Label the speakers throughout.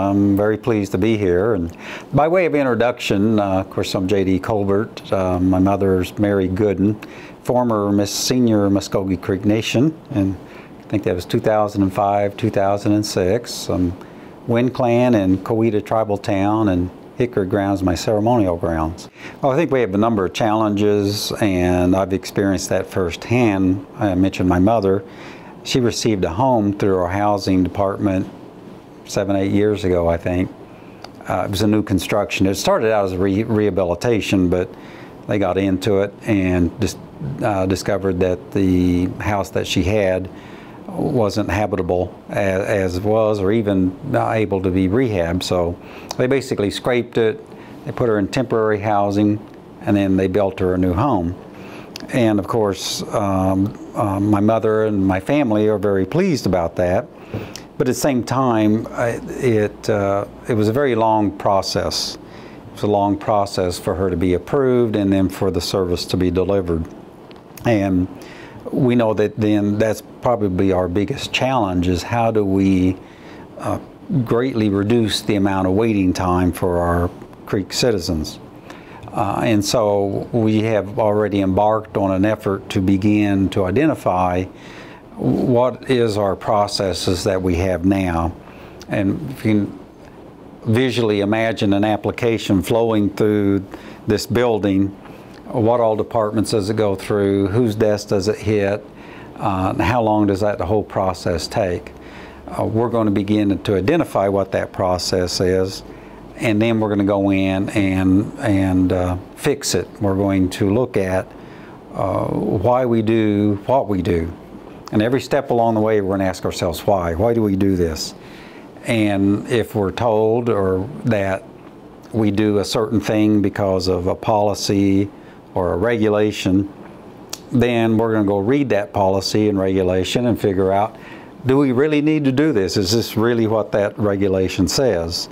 Speaker 1: I'm very pleased to be here. And by way of introduction, of course, I'm J.D. Colbert. My mother's Mary Gooden, former Miss Senior Muscogee Creek Nation, and I think that was 2005, 2006. Wind Clan and Coweta Tribal Town, and Hickory Grounds, my ceremonial grounds. Well, I think we have a number of challenges, and I've experienced that firsthand. I mentioned my mother. She received a home through our housing department 7, 8 years ago, I think. It was a new construction. It started out as a rehabilitation, but they got into it and just discovered that the house that she had wasn't habitable as it was, or even able to be rehabbed. So they basically scraped it, they put her in temporary housing, and then they built her a new home. And of course, my mother and my family are very pleased about that. But at the same time, it was a very long process. It was a long process for her to be approved and then for the service to be delivered. And we know that then that's probably our biggest challenge, is how do we greatly reduce the amount of waiting time for our Creek citizens. And so we have already embarked on an effort to begin to identify what is our processes that we have now. And if you can visually imagine an application flowing through this building, what all departments does it go through, whose desk does it hit, how long does that whole process take. We're going to begin to identify what that process is, and then we're going to go in and fix it. We're going to look at why we do what we do. And every step along the way, we're going to ask ourselves, why? Why do we do this? And if we're told or that we do a certain thing because of a policy or a regulation, then we're going to go read that policy and regulation and figure out, do we really need to do this? Is this really what that regulation says?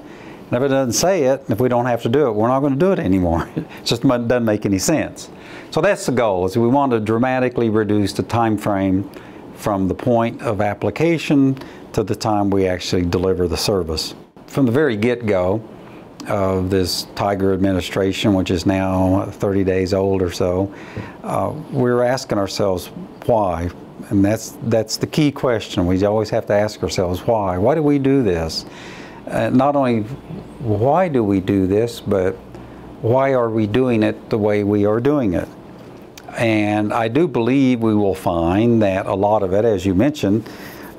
Speaker 1: And if it doesn't say it, if we don't have to do it, we're not going to do it anymore. It just doesn't make any sense. So that's the goal, is we want to dramatically reduce the time frame from the point of application to the time we actually deliver the service. From the very get-go of this Tiger administration, which is now 30 days old or so, we're asking ourselves why. And that's the key question. We always have to ask ourselves why. Why do we do this? Not only why do we do this, but why are we doing it the way we are doing it? And I do believe we will find that a lot of it, as you mentioned,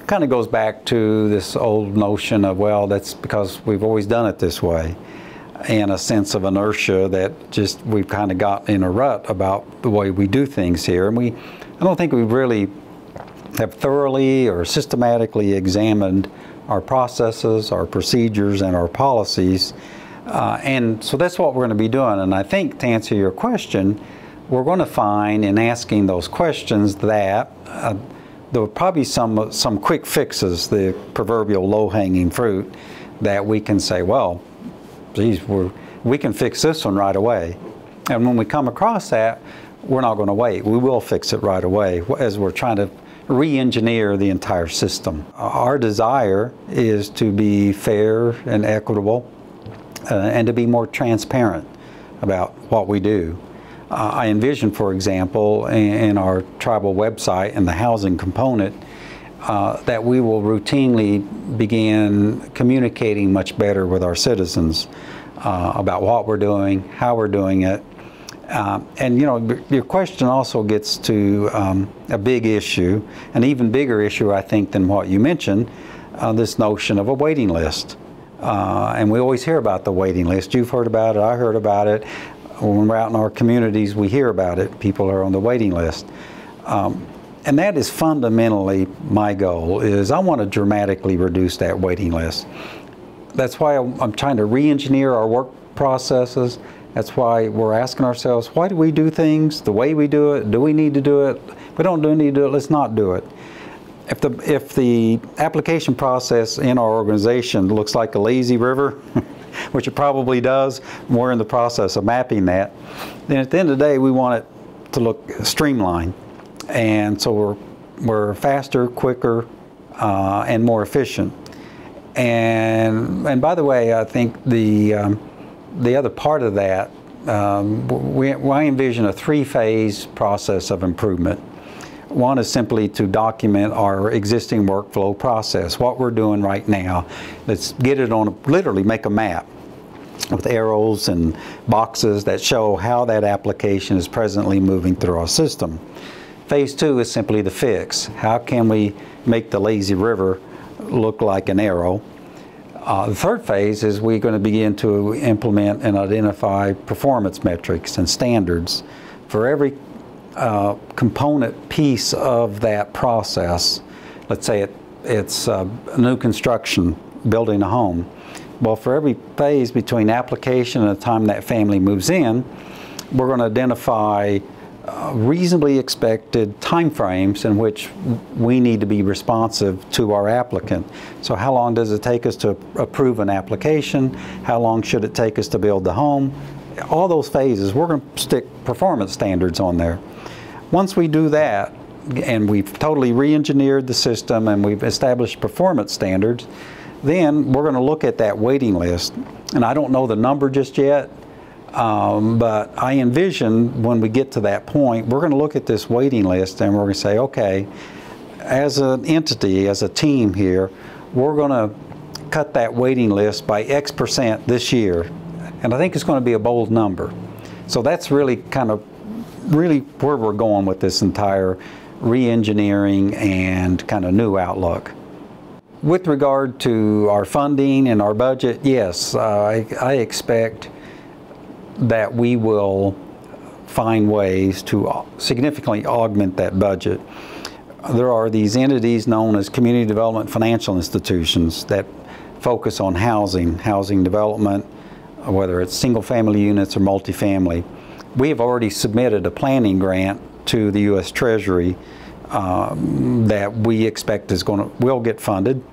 Speaker 1: kind of goes back to this old notion of, well, that's because we've always done it this way, and a sense of inertia that just we've kind of got in a rut about the way we do things here. And I don't think we really have thoroughly or systematically examined our processes, our procedures, and our policies. And so that's what we're going to be doing. And I think, to answer your question, we're going to find in asking those questions that there will probably some quick fixes, the proverbial low-hanging fruit, that we can say, well, geez, we can fix this one right away. And when we come across that, we're not going to wait. We will fix it right away as we're trying to re-engineer the entire system. Our desire is to be fair and equitable and to be more transparent about what we do. I envision, for example, in our tribal website and the housing component, that we will routinely begin communicating much better with our citizens about what we're doing, how we're doing it. And you know, your question also gets to a big issue, an even bigger issue, I think, than what you mentioned, this notion of a waiting list. And we always hear about the waiting list. You've heard about it, I heard about it. When we're out in our communities, we hear about it. People are on the waiting list. And that is fundamentally my goal, is I want to dramatically reduce that waiting list. That's why I'm trying to re-engineer our work processes. That's why we're asking ourselves, why do we do things the way we do it? Do we need to do it? If we don't need to do it, let's not do it. If the application process in our organization looks like a lazy river, which it probably does, we're in the process of mapping that, then at the end of the day, we want it to look streamlined. And so we're faster, quicker, and more efficient. And by the way, I think the other part of that, I envision a three-phase process of improvement. One is simply to document our existing workflow process, what we're doing right now. Let's get it on, literally make a map with arrows and boxes that show how that application is presently moving through our system. Phase two is simply the fix. How can we make the lazy river look like an arrow? The third phase is we're going to begin to implement and identify performance metrics and standards for every component piece of that process. Let's say it's new construction, building a home. Well, for every phase between application and the time that family moves in, we're going to identify reasonably expected timeframes in which we need to be responsive to our applicant. So how long does it take us to approve an application? How long should it take us to build the home? All those phases, we're going to stick performance standards on there. Once we do that, and we've totally re-engineered the system and we've established performance standards, then we're going to look at that waiting list. And I don't know the number just yet, but I envision when we get to that point, we're going to look at this waiting list and we're going to say, okay, as an entity, as a team here, we're going to cut that waiting list by X% this year. And I think it's going to be a bold number. So that's really really where we're going with this entire re-engineering and kind of new outlook. With regard to our funding and our budget, yes, I expect that we will find ways to significantly augment that budget. There are these entities known as community development financial institutions that focus on housing development, whether it's single-family units or multifamily. We have already submitted a planning grant to the U.S. Treasury that we expect will get funded,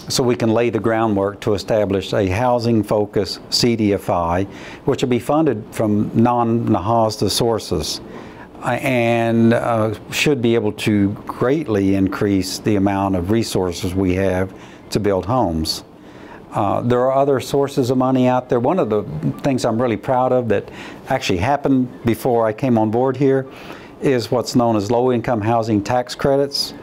Speaker 1: so we can lay the groundwork to establish a housing-focused CDFI, which will be funded from non-NAHASDA sources and should be able to greatly increase the amount of resources we have to build homes. There are other sources of money out there. One of the things I'm really proud of that actually happened before I came on board here is what's known as low-income housing tax credits.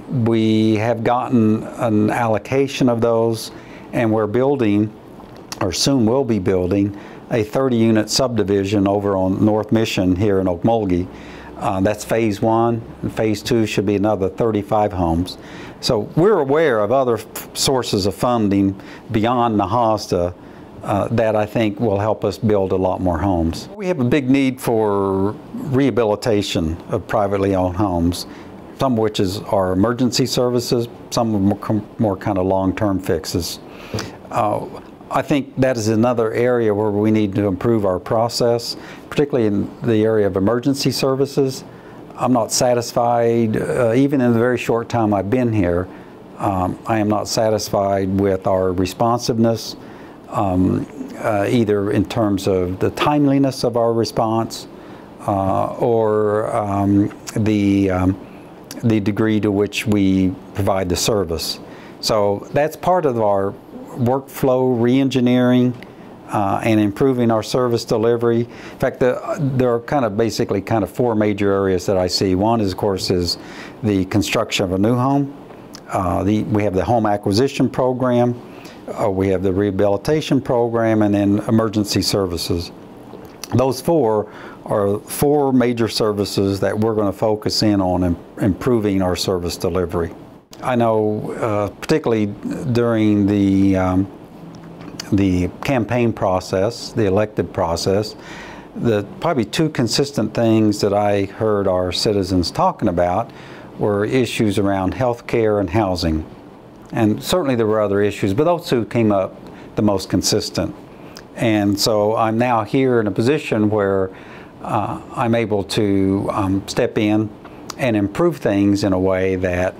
Speaker 1: We have gotten an allocation of those, and we're building, or soon will be building, a 30-unit subdivision over on North Mission here in Muscogee. That's phase one, and phase two should be another 35 homes. So we're aware of other sources of funding beyond NAHASDA that I think will help us build a lot more homes. We have a big need for rehabilitation of privately owned homes, some of which is our emergency services, some more kind of long-term fixes. I think that is another area where we need to improve our process, particularly in the area of emergency services. I'm not satisfied, even in the very short time I've been here, I am not satisfied with our responsiveness, either in terms of the timeliness of our response or the degree to which we provide the service. So that's part of our workflow re-engineering and improving our service delivery. In fact, there are basically four major areas that I see. One is, of course, is the construction of a new home. We have the home acquisition program, we have the rehabilitation program, and then emergency services. Those four are four major services that we're going to focus in on improving our service delivery. I know, particularly during the campaign process, the elected process, the probably two consistent things that I heard our citizens talking about were issues around health care and housing. And certainly there were other issues, but those two came up the most consistent. And so I'm now here in a position where I'm able to step in and improve things in a way that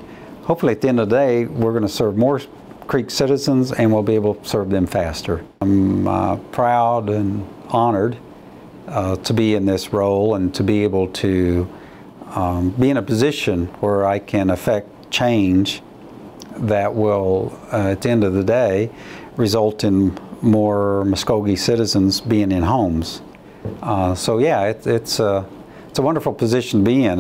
Speaker 1: hopefully at the end of the day we're going to serve more Creek citizens and we'll be able to serve them faster. I'm proud and honored to be in this role and to be able to be in a position where I can affect change that will, at the end of the day, result in more Muscogee citizens being in homes. So yeah, it's a wonderful position to be in.